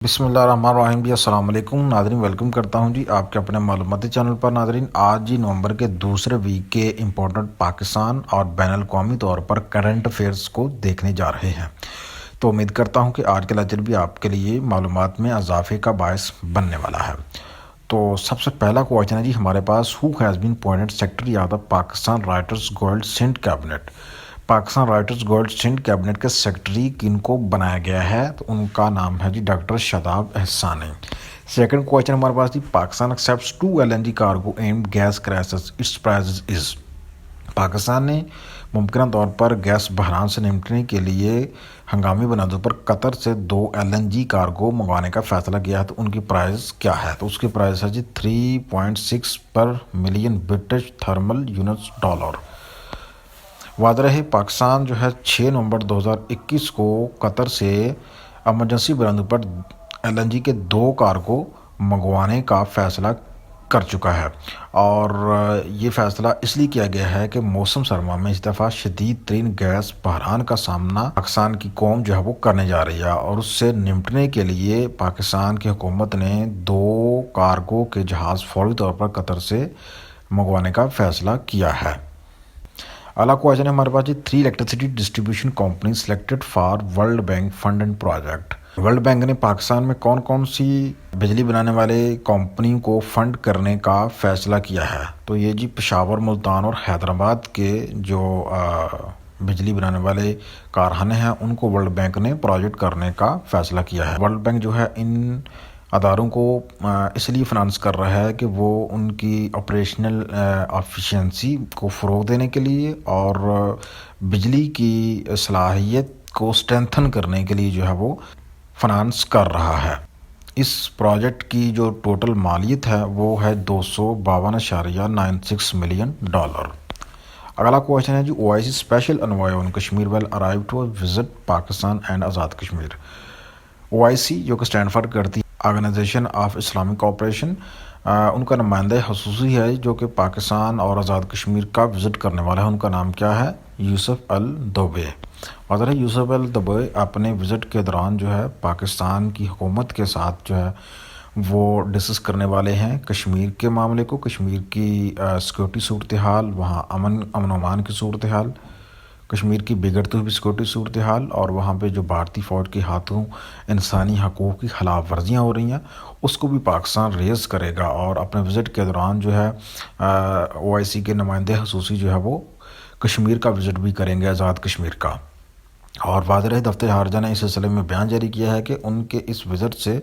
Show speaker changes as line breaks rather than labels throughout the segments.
بسم اللہ الرحمن الرحیم جی، السلام علیکم ناظرین، ویلکم کرتا ہوں جی آپ کے اپنے معلوماتی چینل پر۔ ناظرین، آج جی نومبر کے دوسرے ویک کے امپورٹنٹ پاکستان اور بین الاقوامی طور پر کرنٹ افیئرس کو دیکھنے جا رہے ہیں، تو امید کرتا ہوں کہ آج کا لیکچر بھی آپ کے لیے معلومات میں اضافے کا باعث بننے والا ہے۔ تو سب سے پہلا کویشچن ہے جی ہمارے پاس، who has been appointed secretary of the Pakistan writers guild Sindh cabinet? Pakistan writers guild Sindh cabinet کے سیکرٹری کن کو بنایا گیا ہے؟ تو ان کا نام ہے جی doctor Shadab Ehsani. Second question ہمارے پاس جی، Pakistan accepts 2 LNG cargo amid gas crisis, its price is? Pakistan نے ممکنہ طور پر گیس بحران سے نمٹنے کے لیے ہنگامی بنیادوں پر قطر سے 2 LNG کارگو منگوانے کا فیصلہ کیا ہے، تو ان کی پرائز کیا ہے؟ تو اس کی پرائز ہے جی 3.6 پر million British thermal units dollar. واضح رہے، پاکستان جو ہے 6 نومبر 2021 کو قطر سے ایمرجنسی بنیادوں پر LNG کے 2 کارگو منگوانے کا فیصلہ کر چکا ہے، اور یہ فیصلہ اس لیے کیا گیا ہے کہ موسم سرما میں اس دفعہ شدید ترین گیس بحران کا سامنا پاکستان کی قوم جو ہے وہ کرنے جا رہی ہے، اور اس سے نمٹنے کے لیے پاکستان کی حکومت نے 2 کارگو کے جہاز فوری طور پر قطر سے منگوانے کا فیصلہ کیا ہے۔ اعلیٰ کویشچن ہے ہمارے پاس جی، 3 electricity distribution company selected for world bank funding project. World bank نے پاکستان میں کون کون سی بجلی بنانے والے کمپنی کو فنڈ کرنے کا فیصلہ کیا ہے؟ تو یہ جی پشاور، ملتان اور حیدرآباد کے جو بجلی بنانے والے کارخانے ہیں ان کو ورلڈ بینک نے پروجیکٹ کرنے کا فیصلہ کیا ہے۔ ورلڈ بینک جو ہے ان اداروں کو اس لیے فنانس کر رہا ہے کہ وہ ان کی آپریشنل ایفیشنسی کو فروغ دینے کے لیے اور بجلی کی صلاحیت کو اسٹرینتھن کرنے کے لیے جو ہے وہ فنانس کر رہا ہے۔ اس پروجیکٹ کی جو ٹوٹل مالیت ہے وہ ہے 252.96 ملین ڈالر۔ اگلا کویشچن ہے جی، OIC special envoy on Kashmir will arrive to visit Pakistan and Azad Kashmir. OIC جو کہ اسٹینڈ فار کرتی ہے آرگنائزیشن آف اسلامک کوآپریشن، ان کا نمائندہ خصوصی ہے جو کہ پاکستان اور آزاد کشمیر کا وزٹ کرنے والا ہے، ان کا نام کیا ہے؟ یوسف الدوبے۔ واضح ہے، یوسف الدوبے اپنے وزٹ کے دوران جو ہے پاکستان کی حکومت کے ساتھ جو ہے وہ ڈسکس کرنے والے ہیں کشمیر کے معاملے کو، کشمیر کی سیکورٹی صورتحال، وہاں امن و امان کی صورتحال، کشمیر کی بگڑتی ہوئی سیکورٹی صورتحال، اور وہاں پہ جو بھارتی فوج کے ہاتھوں انسانی حقوق کی خلاف ورزیاں ہو رہی ہیں اس کو بھی پاکستان ریز کرے گا، اور اپنے وزٹ کے دوران جو ہے OIC کے نمائندے خصوصی جو ہے وہ کشمیر کا وزٹ بھی کریں گے، آزاد کشمیر کا۔ اور واضح رہے، دفتر خارجہ نے اس سلسلے میں بیان جاری کیا ہے کہ ان کے اس وزٹ سے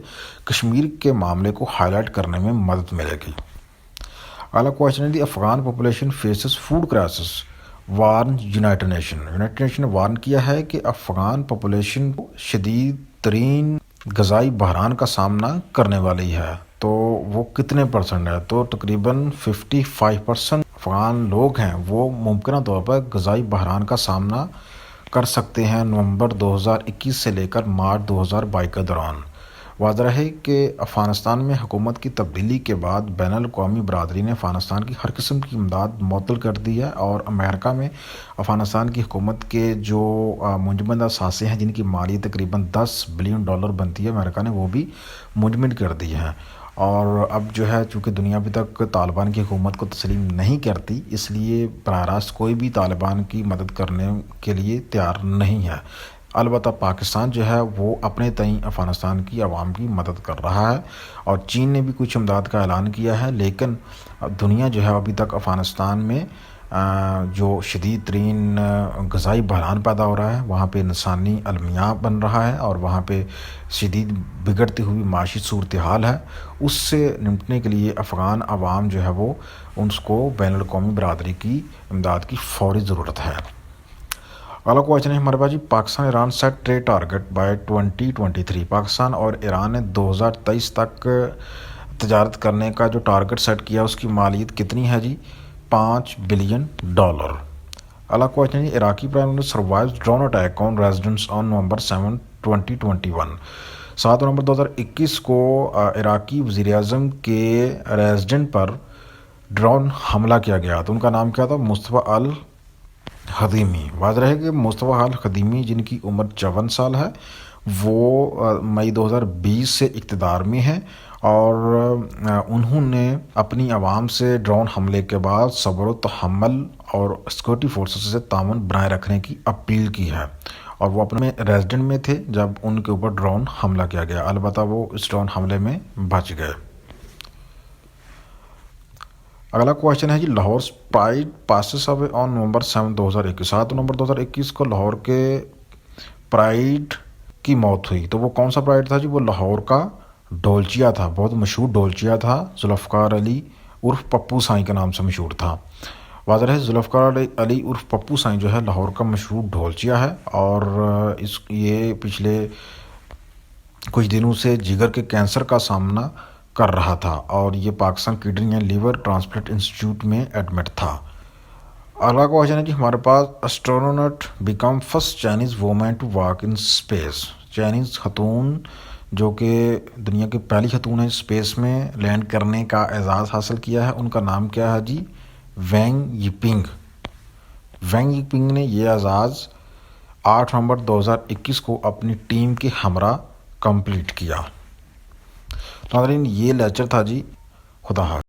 کشمیر کے معاملے کو ہائی لائٹ کرنے میں مدد ملے گی۔ اگلا کویشچن ہے the, Afghan population faces food crisis warn United Nation نے وارن کیا ہے کہ افغان پاپولیشن شدید ترین غذائی بحران کا سامنا کرنے والی ہے، تو وہ کتنے پرسنٹ ہے؟ تو تقریباً 55% افغان لوگ ہیں وہ ممکنہ طور پر غذائی بحران کا سامنا کر سکتے ہیں نومبر 2021 سے لے کر مارچ 2022 کے دوران۔ واضح رہے کہ افغانستان میں حکومت کی تبدیلی کے بعد بین الاقوامی برادری نے افغانستان کی ہر قسم کی امداد معطل کر دی ہے، اور امریکہ میں افغانستان کی حکومت کے جو منجمد اثاثے ہیں جن کی مالیت تقریباً $10 بلین بنتی ہے، امریکہ نے وہ بھی منجمد کر دی ہیں۔ اور اب جو ہے چونکہ دنیا ابھی تک طالبان کی حکومت کو تسلیم نہیں کرتی، اس لیے براہ راست کوئی بھی طالبان کی مدد کرنے کے لیے تیار نہیں ہے۔ البتہ پاکستان جو ہے وہ اپنے تئیں افغانستان کی عوام کی مدد کر رہا ہے، اور چین نے بھی کچھ امداد کا اعلان کیا ہے، لیکن دنیا جو ہے ابھی تک افغانستان میں جو شدید ترین غذائی بحران پیدا ہو رہا ہے، وہاں پہ انسانی المیہ بن رہا ہے، اور وہاں پہ شدید بگڑتی ہوئی معاشی صورتحال ہے، اس سے نمٹنے کے لیے افغان عوام جو ہے وہ اس کو بین الاقوامی برادری کی امداد کی فوری ضرورت ہے۔ اگلا کویشچن ہے ہمارے پاس جی، Pakistan Iran set trade target by 2023۔ Pakistan اور ایران نے 2023 تک تجارت کرنے کا جو ٹارگٹ سیٹ کیا اس کی مالیت کتنی ہے جی؟ $5 بلین۔ اگلا کویشچن ہے، Iraqi prime minister survives drone attack on residence on November 7، 2021۔ 7 نومبر 2021 کو عراقی وزیر اعظم کے ریزیڈنٹ پر ڈرون حملہ کیا گیا، تو ان کا نام کیا تھا؟ مصطفیٰ الخدیمی۔ واضح رہے کہ مصطفیٰ الخدیمی جن کی عمر 54 سال ہے، وہ مئی 2020 سے اقتدار میں ہیں، اور انہوں نے اپنی عوام سے ڈرون حملے کے بعد صبر و تحمل اور سیکورٹی فورسز سے تعاون بنائے رکھنے کی اپیل کی ہے، اور وہ اپنے ریزیڈنٹ میں تھے جب ان کے اوپر ڈرون حملہ کیا گیا، البتہ وہ اس ڈرون حملے میں بچ گئے۔ اگلا کوشچن ہے جی، لاہور پرائیڈ پاسز اوے آن نومبر 7 نومبر 2021 کو لاہور کے پرائیڈ کی موت ہوئی، تو وہ کون سا پرائیڈ تھا جی؟ وہ لاہور کا ڈولچیا تھا، بہت مشہور ڈولچیا تھا، ذوالفقار علی عرف پپو سائیں کے نام سے مشہور تھا۔ واضح ہے ذوالفقار علی عرف پپو سائیں جو ہے لاہور کا مشہور ڈھولچیا ہے، اور یہ پچھلے کچھ دنوں سے جگر کے کینسر کا سامنا کر رہا تھا، اور یہ Pakistan kidney and liver transplant institute میں ایڈمٹ تھا۔ اگلا کوشچن ہے جی ہمارے پاس، astronaut becomes first Chinese woman to walk in space, Chinese خاتون جو کہ دنیا کی پہلی خاتون ہے اسپیس میں لینڈ کرنے کا اعزاز حاصل کیا ہے، ان کا نام کیا ہے جی؟ وینگ یپنگ۔ وینگ یپنگ نے یہ اعزاز 8 نومبر 2021 کو اپنی ٹیم کے ہمراہ کمپلیٹ کیا۔ ناظرین، یہ لیکچر تھا جی، خدا حافظ۔